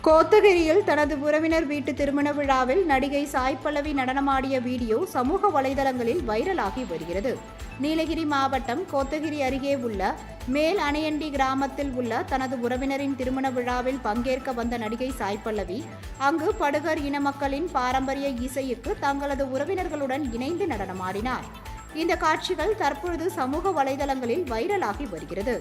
கோத்தகிரியில் தனது உறவினர் வீட்டு திருமண விழாவில் நடிகை சாய் பல்லவி நடனமாடிய வீடியோ சமூக வலைதளங்களில் வைரலாகி வருகிறது. நீலகிரி மாவட்டம் கோத்தகிரி அருகே உள்ள மேல் அணையண்டி கிராமத்தில் உள்ள தனது உறவினரின் திருமண விழாவில் பங்கேற்க வந்த நடிகை சாய் பல்லவி அங்கு படுகர் இன மக்களின் பாரம்பரிய இசைக்கு தங்களது உறவினர்களுடன் இணைந்து நடனமாடினார். இந்த காட்சிகள் தற்பொழுது சமூக வலைதளங்களில் வைரலாகி வருகிறது.